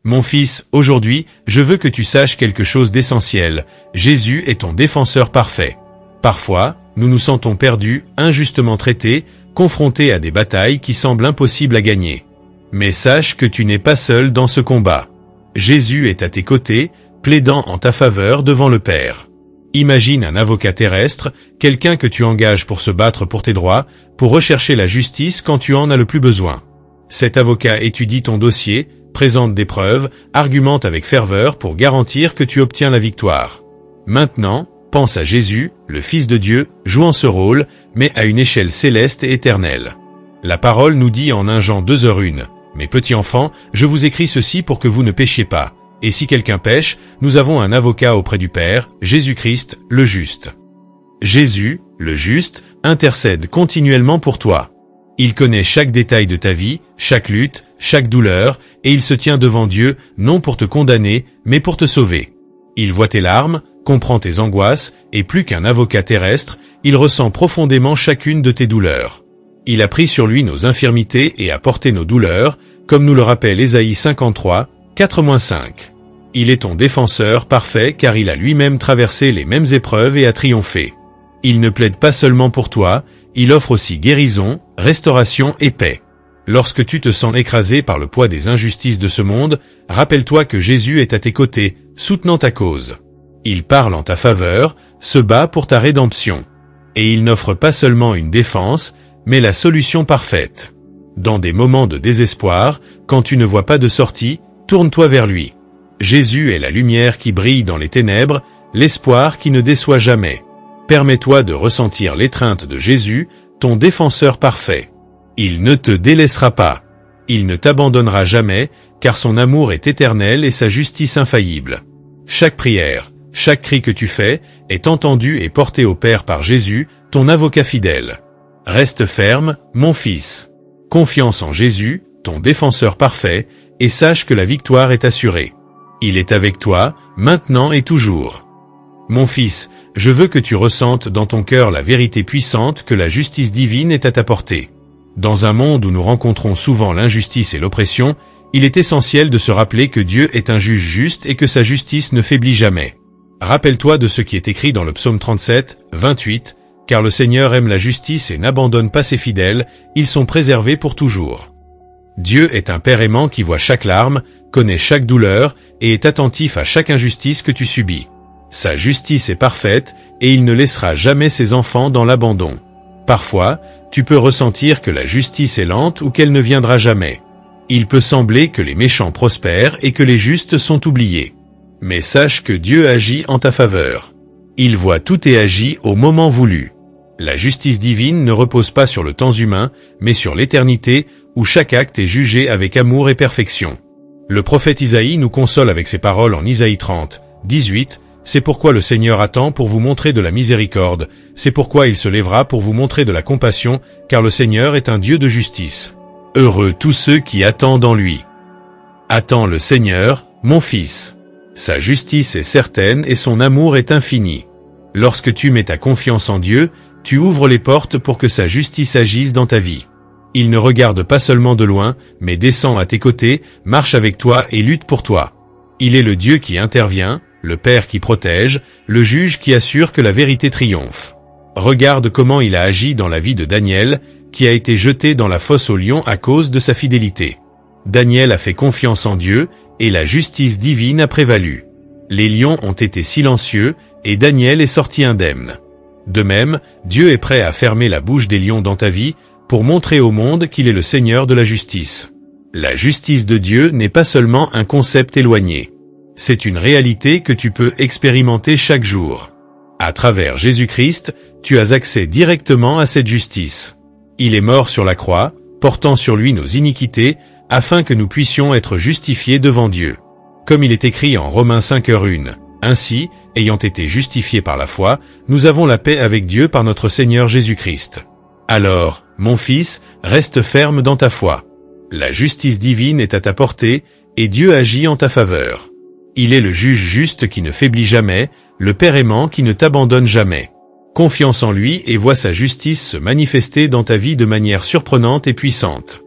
Mon fils, aujourd'hui, je veux que tu saches quelque chose d'essentiel. Jésus est ton défenseur parfait. Parfois, nous nous sentons perdus, injustement traités, confrontés à des batailles qui semblent impossibles à gagner. Mais sache que tu n'es pas seul dans ce combat. Jésus est à tes côtés, plaidant en ta faveur devant le Père. Imagine un avocat terrestre, quelqu'un que tu engages pour se battre pour tes droits, pour rechercher la justice quand tu en as le plus besoin. Cet avocat étudie ton dossier, présente des preuves, argumente avec ferveur pour garantir que tu obtiens la victoire. Maintenant, pense à Jésus, le Fils de Dieu, jouant ce rôle, mais à une échelle céleste et éternelle. La parole nous dit en 1 Jean 2h1, « Mes petits enfants, je vous écris ceci pour que vous ne péchiez pas. Et si quelqu'un pêche, nous avons un avocat auprès du Père, Jésus-Christ, le juste. » Jésus, le juste, intercède continuellement pour toi. Il connaît chaque détail de ta vie, chaque lutte, chaque douleur, et il se tient devant Dieu, non pour te condamner, mais pour te sauver. Il voit tes larmes, comprend tes angoisses, et plus qu'un avocat terrestre, il ressent profondément chacune de tes douleurs. Il a pris sur lui nos infirmités et a porté nos douleurs, comme nous le rappelle Ésaïe 53, 4-5. Il est ton défenseur parfait car il a lui-même traversé les mêmes épreuves et a triomphé. Il ne plaide pas seulement pour toi, il offre aussi guérison, restauration et paix. Lorsque tu te sens écrasé par le poids des injustices de ce monde, rappelle-toi que Jésus est à tes côtés, soutenant ta cause. Il parle en ta faveur, se bat pour ta rédemption. Et il n'offre pas seulement une défense, mais la solution parfaite. Dans des moments de désespoir, quand tu ne vois pas de sortie, tourne-toi vers lui. Jésus est la lumière qui brille dans les ténèbres, l'espoir qui ne déçoit jamais. Permets-toi de ressentir l'étreinte de Jésus, ton défenseur parfait. Il ne te délaissera pas. Il ne t'abandonnera jamais, car son amour est éternel et sa justice infaillible. Chaque prière, chaque cri que tu fais, est entendu et porté au Père par Jésus, ton avocat fidèle. Reste ferme, mon fils. Confiance en Jésus, ton défenseur parfait, et sache que la victoire est assurée. Il est avec toi, maintenant et toujours. Mon fils, je veux que tu ressentes dans ton cœur la vérité puissante que la justice divine est à ta portée. Dans un monde où nous rencontrons souvent l'injustice et l'oppression, il est essentiel de se rappeler que Dieu est un juge juste et que sa justice ne faiblit jamais. Rappelle-toi de ce qui est écrit dans le psaume 37, 28, « Car le Seigneur aime la justice et n'abandonne pas ses fidèles, ils sont préservés pour toujours. » Dieu est un Père aimant qui voit chaque larme, connaît chaque douleur et est attentif à chaque injustice que tu subis. Sa justice est parfaite et il ne laissera jamais ses enfants dans l'abandon. Parfois, tu peux ressentir que la justice est lente ou qu'elle ne viendra jamais. Il peut sembler que les méchants prospèrent et que les justes sont oubliés. Mais sache que Dieu agit en ta faveur. Il voit tout et agit au moment voulu. La justice divine ne repose pas sur le temps humain, mais sur l'éternité, où chaque acte est jugé avec amour et perfection. Le prophète Isaïe nous console avec ces paroles en Isaïe 30, 18, « C'est pourquoi le Seigneur attend pour vous montrer de la miséricorde, c'est pourquoi il se lèvera pour vous montrer de la compassion, car le Seigneur est un Dieu de justice. Heureux tous ceux qui attendent en lui. » Attends le Seigneur, mon fils. Sa justice est certaine et son amour est infini. Lorsque tu mets ta confiance en Dieu, tu ouvres les portes pour que sa justice agisse dans ta vie. Il ne regarde pas seulement de loin, mais descend à tes côtés, marche avec toi et lutte pour toi. Il est le Dieu qui intervient, le Père qui protège, le juge qui assure que la vérité triomphe. Regarde comment il a agi dans la vie de Daniel, qui a été jeté dans la fosse aux lions à cause de sa fidélité. Daniel a fait confiance en Dieu, et la justice divine a prévalu. Les lions ont été silencieux, et Daniel est sorti indemne. De même, Dieu est prêt à fermer la bouche des lions dans ta vie, pour montrer au monde qu'il est le Seigneur de la justice. La justice de Dieu n'est pas seulement un concept éloigné. C'est une réalité que tu peux expérimenter chaque jour. À travers Jésus-Christ, tu as accès directement à cette justice. Il est mort sur la croix, portant sur lui nos iniquités, afin que nous puissions être justifiés devant Dieu. Comme il est écrit en Romains 5h1, « Ainsi, ayant été justifiés par la foi, nous avons la paix avec Dieu par notre Seigneur Jésus-Christ. » Alors, mon fils, reste ferme dans ta foi. La justice divine est à ta portée, et Dieu agit en ta faveur. Il est le juge juste qui ne faiblit jamais, le Père aimant qui ne t'abandonne jamais. Confiance en lui et vois sa justice se manifester dans ta vie de manière surprenante et puissante.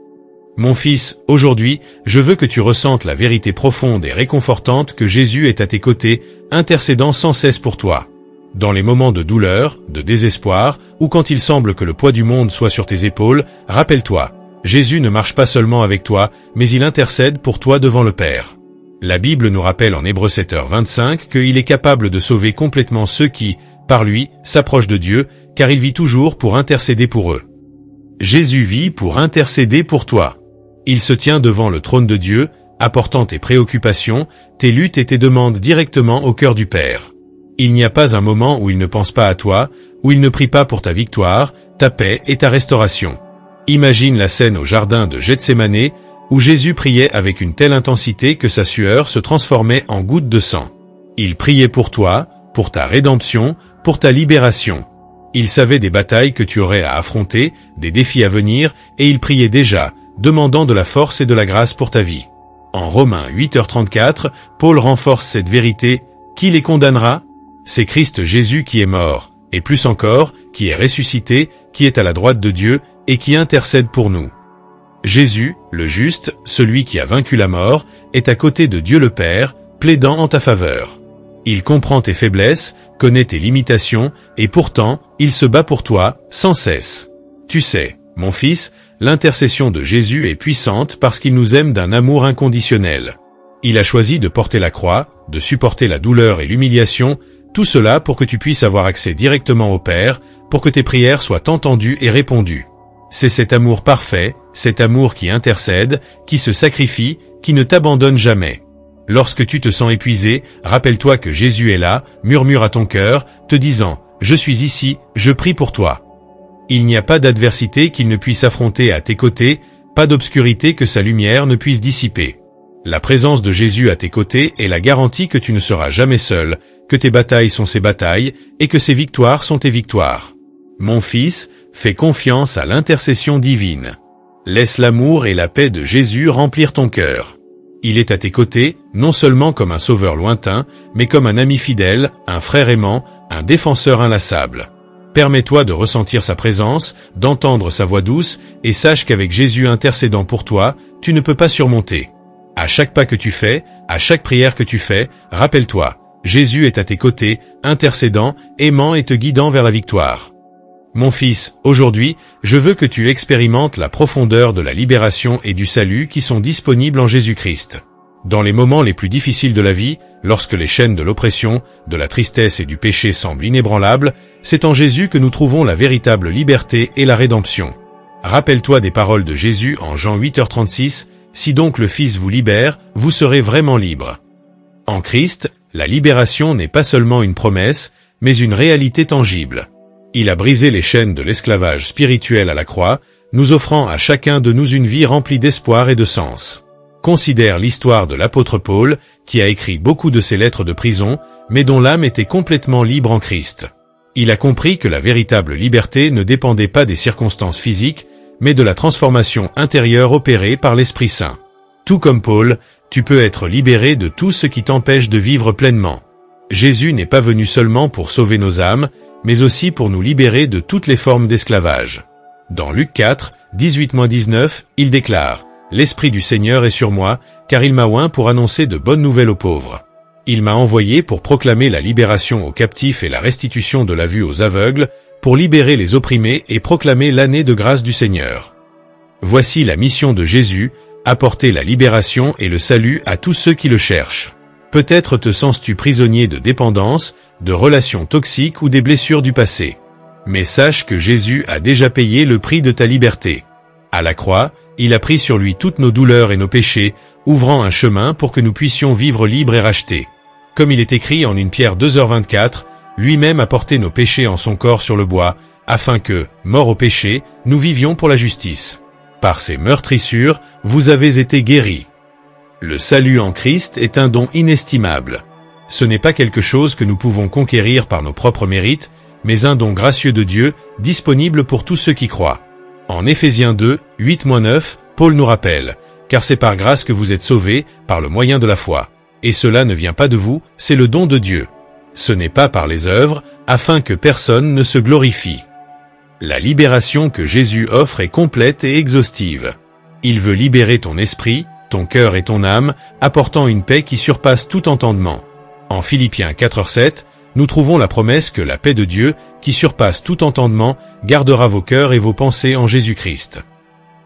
Mon fils, aujourd'hui, je veux que tu ressentes la vérité profonde et réconfortante que Jésus est à tes côtés, intercédant sans cesse pour toi. Dans les moments de douleur, de désespoir, ou quand il semble que le poids du monde soit sur tes épaules, rappelle-toi, Jésus ne marche pas seulement avec toi, mais il intercède pour toi devant le Père. La Bible nous rappelle en Hébreux 7h25 qu'il est capable de sauver complètement ceux qui, par lui, s'approchent de Dieu, car il vit toujours pour intercéder pour eux. Jésus vit pour intercéder pour toi. Il se tient devant le trône de Dieu, apportant tes préoccupations, tes luttes et tes demandes directement au cœur du Père. Il n'y a pas un moment où il ne pense pas à toi, où il ne prie pas pour ta victoire, ta paix et ta restauration. Imagine la scène au jardin de Gethsémanée, où Jésus priait avec une telle intensité que sa sueur se transformait en gouttes de sang. Il priait pour toi, pour ta rédemption, pour ta libération. Il savait des batailles que tu aurais à affronter, des défis à venir, et il priait déjà, demandant de la force et de la grâce pour ta vie. En Romains 8h34, Paul renforce cette vérité. Qui les condamnera? C'est Christ Jésus qui est mort, et plus encore, qui est ressuscité, qui est à la droite de Dieu, et qui intercède pour nous. Jésus, le juste, celui qui a vaincu la mort, est à côté de Dieu le Père, plaidant en ta faveur. Il comprend tes faiblesses, connaît tes limitations, et pourtant, il se bat pour toi, sans cesse. Tu sais, mon fils, l'intercession de Jésus est puissante parce qu'il nous aime d'un amour inconditionnel. Il a choisi de porter la croix, de supporter la douleur et l'humiliation, tout cela pour que tu puisses avoir accès directement au Père, pour que tes prières soient entendues et répondues. C'est cet amour parfait, cet amour qui intercède, qui se sacrifie, qui ne t'abandonne jamais. Lorsque tu te sens épuisé, rappelle-toi que Jésus est là, murmure à ton cœur, te disant « Je suis ici, je prie pour toi ». Il n'y a pas d'adversité qu'il ne puisse affronter à tes côtés, pas d'obscurité que sa lumière ne puisse dissiper. La présence de Jésus à tes côtés est la garantie que tu ne seras jamais seul, que tes batailles sont ses batailles, et que ses victoires sont tes victoires. Mon fils, fais confiance à l'intercession divine. Laisse l'amour et la paix de Jésus remplir ton cœur. Il est à tes côtés, non seulement comme un sauveur lointain, mais comme un ami fidèle, un frère aimant, un défenseur inlassable. Permets-toi de ressentir sa présence, d'entendre sa voix douce, et sache qu'avec Jésus intercédant pour toi, tu ne peux pas surmonter. À chaque pas que tu fais, à chaque prière que tu fais, rappelle-toi, Jésus est à tes côtés, intercédant, aimant et te guidant vers la victoire. Mon fils, aujourd'hui, je veux que tu expérimentes la profondeur de la libération et du salut qui sont disponibles en Jésus-Christ. Dans les moments les plus difficiles de la vie, lorsque les chaînes de l'oppression, de la tristesse et du péché semblent inébranlables, c'est en Jésus que nous trouvons la véritable liberté et la rédemption. Rappelle-toi des paroles de Jésus en Jean 8h36, « Si donc le Fils vous libère, vous serez vraiment libre ». En Christ, la libération n'est pas seulement une promesse, mais une réalité tangible. Il a brisé les chaînes de l'esclavage spirituel à la croix, nous offrant à chacun de nous une vie remplie d'espoir et de sens. Considère l'histoire de l'apôtre Paul, qui a écrit beaucoup de ses lettres de prison, mais dont l'âme était complètement libre en Christ. Il a compris que la véritable liberté ne dépendait pas des circonstances physiques, mais de la transformation intérieure opérée par l'Esprit Saint. Tout comme Paul, tu peux être libéré de tout ce qui t'empêche de vivre pleinement. Jésus n'est pas venu seulement pour sauver nos âmes, mais aussi pour nous libérer de toutes les formes d'esclavage. Dans Luc 4, 18-19, il déclare « L'Esprit du Seigneur est sur moi, car il m'a oint pour annoncer de bonnes nouvelles aux pauvres. Il m'a envoyé pour proclamer la libération aux captifs et la restitution de la vue aux aveugles, pour libérer les opprimés et proclamer l'année de grâce du Seigneur. » Voici la mission de Jésus, apporter la libération et le salut à tous ceux qui le cherchent. Peut-être te sens-tu prisonnier de dépendance, de relations toxiques ou des blessures du passé. Mais sache que Jésus a déjà payé le prix de ta liberté. À la croix, il a pris sur lui toutes nos douleurs et nos péchés, ouvrant un chemin pour que nous puissions vivre libres et rachetés. Comme il est écrit en 1 Pierre 2h24, lui-même a porté nos péchés en son corps sur le bois, afin que, morts au péché, nous vivions pour la justice. Par ses meurtrissures, vous avez été guéris. Le salut en Christ est un don inestimable. Ce n'est pas quelque chose que nous pouvons conquérir par nos propres mérites, mais un don gracieux de Dieu, disponible pour tous ceux qui croient. En Éphésiens 2, 8-9, Paul nous rappelle « Car c'est par grâce que vous êtes sauvés, par le moyen de la foi. Et cela ne vient pas de vous, c'est le don de Dieu. Ce n'est pas par les œuvres, afin que personne ne se glorifie. » La libération que Jésus offre est complète et exhaustive. Il veut libérer ton esprit, ton cœur et ton âme, apportant une paix qui surpasse tout entendement. En Philippiens 4:7, nous trouvons la promesse que la paix de Dieu, qui surpasse tout entendement, gardera vos cœurs et vos pensées en Jésus-Christ.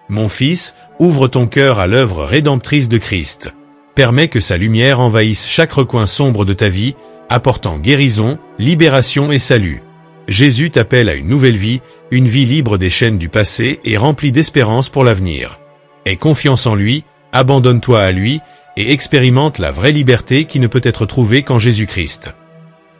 Mon fils, ouvre ton cœur à l'œuvre rédemptrice de Christ. Permets que sa lumière envahisse chaque recoin sombre de ta vie, apportant guérison, libération et salut. Jésus t'appelle à une nouvelle vie, une vie libre des chaînes du passé et remplie d'espérance pour l'avenir. Aie confiance en lui, abandonne-toi à lui, et expérimente la vraie liberté qui ne peut être trouvée qu'en Jésus-Christ.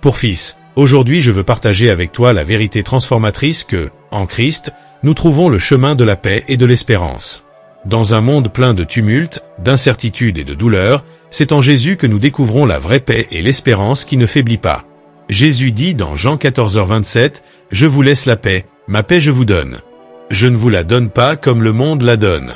Pour fils, aujourd'hui je veux partager avec toi la vérité transformatrice que, en Christ, nous trouvons le chemin de la paix et de l'espérance. Dans un monde plein de tumulte, d'incertitude et de douleur, c'est en Jésus que nous découvrons la vraie paix et l'espérance qui ne faiblit pas. Jésus dit dans Jean 14h27, « Je vous laisse la paix, ma paix je vous donne. Je ne vous la donne pas comme le monde la donne.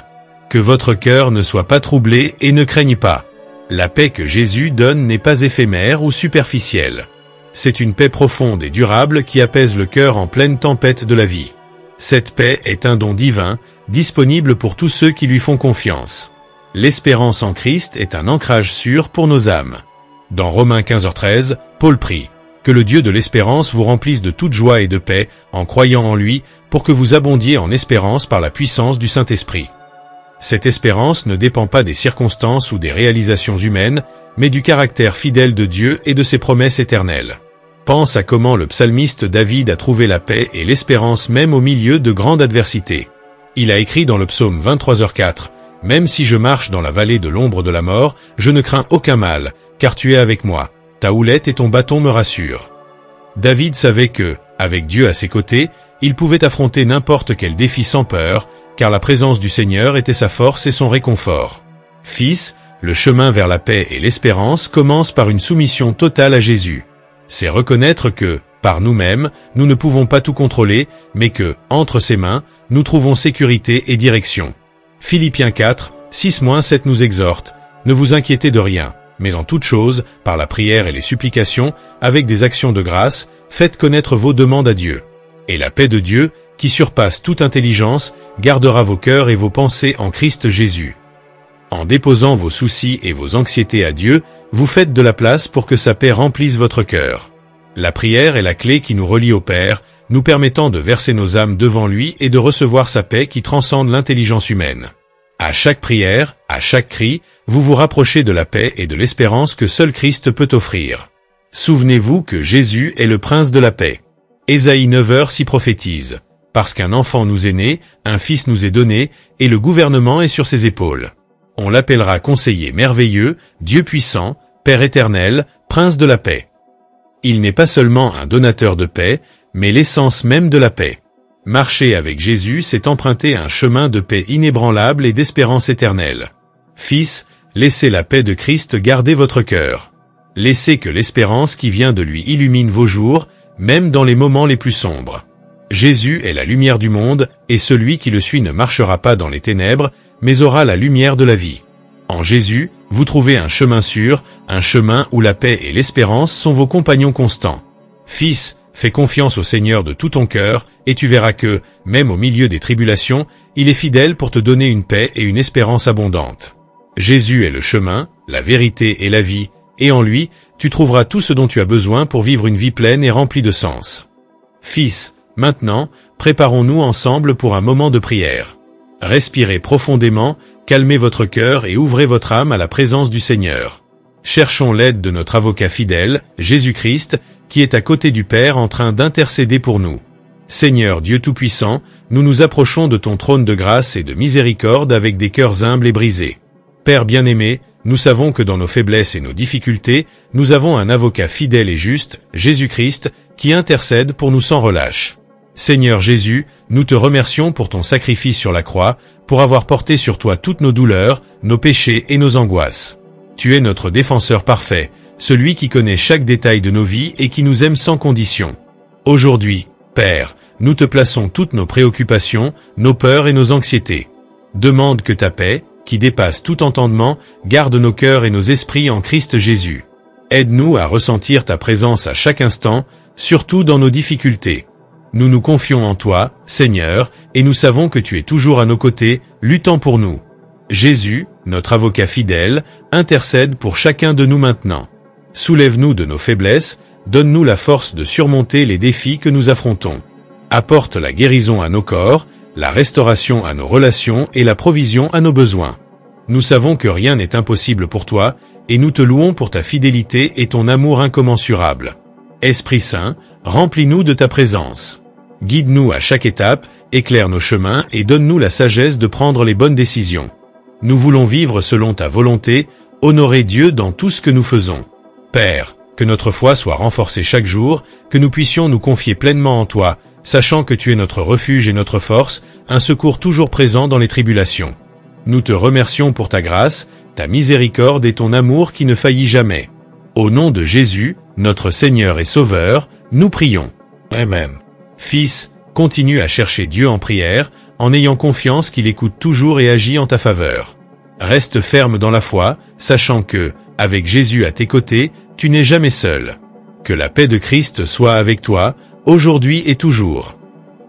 Que votre cœur ne soit pas troublé et ne craigne pas. » La paix que Jésus donne n'est pas éphémère ou superficielle. C'est une paix profonde et durable qui apaise le cœur en pleine tempête de la vie. Cette paix est un don divin, disponible pour tous ceux qui lui font confiance. L'espérance en Christ est un ancrage sûr pour nos âmes. Dans Romains 15h13, Paul prie « Que le Dieu de l'espérance vous remplisse de toute joie et de paix en croyant en lui, pour que vous abondiez en espérance par la puissance du Saint-Esprit. » Cette espérance ne dépend pas des circonstances ou des réalisations humaines, mais du caractère fidèle de Dieu et de ses promesses éternelles. Pense à comment le psalmiste David a trouvé la paix et l'espérance même au milieu de grandes adversités. Il a écrit dans le psaume 23h4, « Même si je marche dans la vallée de l'ombre de la mort, je ne crains aucun mal, car tu es avec moi. Ta houlette et ton bâton me rassurent. » David savait que, avec Dieu à ses côtés, il pouvait affronter n'importe quel défi sans peur, car la présence du Seigneur était sa force et son réconfort. Fils, le chemin vers la paix et l'espérance commence par une soumission totale à Jésus. C'est reconnaître que, par nous-mêmes, nous ne pouvons pas tout contrôler, mais que, entre ses mains, nous trouvons sécurité et direction. Philippiens 4, 6-7 nous exhorte, « Ne vous inquiétez de rien, mais en toute chose, par la prière et les supplications, avec des actions de grâce, faites connaître vos demandes à Dieu. Et la paix de Dieu, qui surpasse toute intelligence, gardera vos cœurs et vos pensées en Christ Jésus. » En déposant vos soucis et vos anxiétés à Dieu, vous faites de la place pour que sa paix remplisse votre cœur. La prière est la clé qui nous relie au Père, nous permettant de verser nos âmes devant lui et de recevoir sa paix qui transcende l'intelligence humaine. À chaque prière, à chaque cri, vous vous rapprochez de la paix et de l'espérance que seul Christ peut offrir. Souvenez-vous que Jésus est le prince de la paix. Ésaïe 9h s'y prophétise. « Parce qu'un enfant nous est né, un fils nous est donné, et le gouvernement est sur ses épaules. On l'appellera conseiller merveilleux, Dieu puissant, Père éternel, Prince de la paix. » Il n'est pas seulement un donateur de paix, mais l'essence même de la paix. Marcher avec Jésus, c'est emprunter un chemin de paix inébranlable et d'espérance éternelle. Fils, laissez la paix de Christ garder votre cœur. Laissez que l'espérance qui vient de lui illumine vos jours, même dans les moments les plus sombres. Jésus est la lumière du monde, et celui qui le suit ne marchera pas dans les ténèbres, mais aura la lumière de la vie. En Jésus, vous trouvez un chemin sûr, un chemin où la paix et l'espérance sont vos compagnons constants. Fils, fais confiance au Seigneur de tout ton cœur, et tu verras que, même au milieu des tribulations, il est fidèle pour te donner une paix et une espérance abondante. Jésus est le chemin, la vérité et la vie, et en lui, tu trouveras tout ce dont tu as besoin pour vivre une vie pleine et remplie de sens. Fils, maintenant, préparons-nous ensemble pour un moment de prière. Respirez profondément, calmez votre cœur et ouvrez votre âme à la présence du Seigneur. Cherchons l'aide de notre avocat fidèle, Jésus-Christ, qui est à côté du Père en train d'intercéder pour nous. Seigneur Dieu Tout-Puissant, nous nous approchons de ton trône de grâce et de miséricorde avec des cœurs humbles et brisés. Père bien-aimé, nous savons que dans nos faiblesses et nos difficultés, nous avons un avocat fidèle et juste, Jésus-Christ, qui intercède pour nous sans relâche. Seigneur Jésus, nous te remercions pour ton sacrifice sur la croix, pour avoir porté sur toi toutes nos douleurs, nos péchés et nos angoisses. Tu es notre défenseur parfait, celui qui connaît chaque détail de nos vies et qui nous aime sans condition. Aujourd'hui, Père, nous te plaçons toutes nos préoccupations, nos peurs et nos anxiétés. Demande que ta paix, qui dépasse tout entendement, garde nos cœurs et nos esprits en Christ Jésus. Aide-nous à ressentir ta présence à chaque instant, surtout dans nos difficultés. Nous nous confions en toi, Seigneur, et nous savons que tu es toujours à nos côtés, luttant pour nous. Jésus, notre avocat fidèle, intercède pour chacun de nous maintenant. Soulève-nous de nos faiblesses, donne-nous la force de surmonter les défis que nous affrontons. Apporte la guérison à nos corps, la restauration à nos relations et la provision à nos besoins. Nous savons que rien n'est impossible pour toi, et nous te louons pour ta fidélité et ton amour incommensurable. Esprit Saint, remplis-nous de ta présence. Guide-nous à chaque étape, éclaire nos chemins et donne-nous la sagesse de prendre les bonnes décisions. Nous voulons vivre selon ta volonté, honorer Dieu dans tout ce que nous faisons. Père, que notre foi soit renforcée chaque jour, que nous puissions nous confier pleinement en toi, sachant que tu es notre refuge et notre force, un secours toujours présent dans les tribulations. Nous te remercions pour ta grâce, ta miséricorde et ton amour qui ne faillit jamais. Au nom de Jésus, notre Seigneur et Sauveur, nous prions. Amen. Fils, continue à chercher Dieu en prière, en ayant confiance qu'il écoute toujours et agit en ta faveur. Reste ferme dans la foi, sachant que, avec Jésus à tes côtés, tu n'es jamais seul. Que la paix de Christ soit avec toi, aujourd'hui et toujours.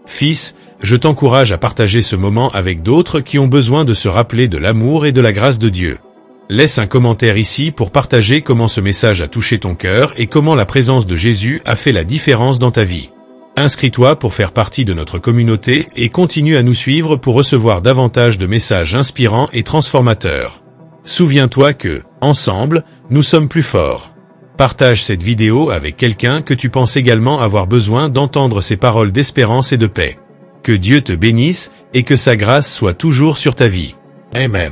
Fils, je t'encourage à partager ce moment avec d'autres qui ont besoin de se rappeler de l'amour et de la grâce de Dieu. Laisse un commentaire ici pour partager comment ce message a touché ton cœur et comment la présence de Jésus a fait la différence dans ta vie. Inscris-toi pour faire partie de notre communauté et continue à nous suivre pour recevoir davantage de messages inspirants et transformateurs. Souviens-toi que, ensemble, nous sommes plus forts. Partage cette vidéo avec quelqu'un que tu penses également avoir besoin d'entendre ces paroles d'espérance et de paix. Que Dieu te bénisse et que sa grâce soit toujours sur ta vie. Amen.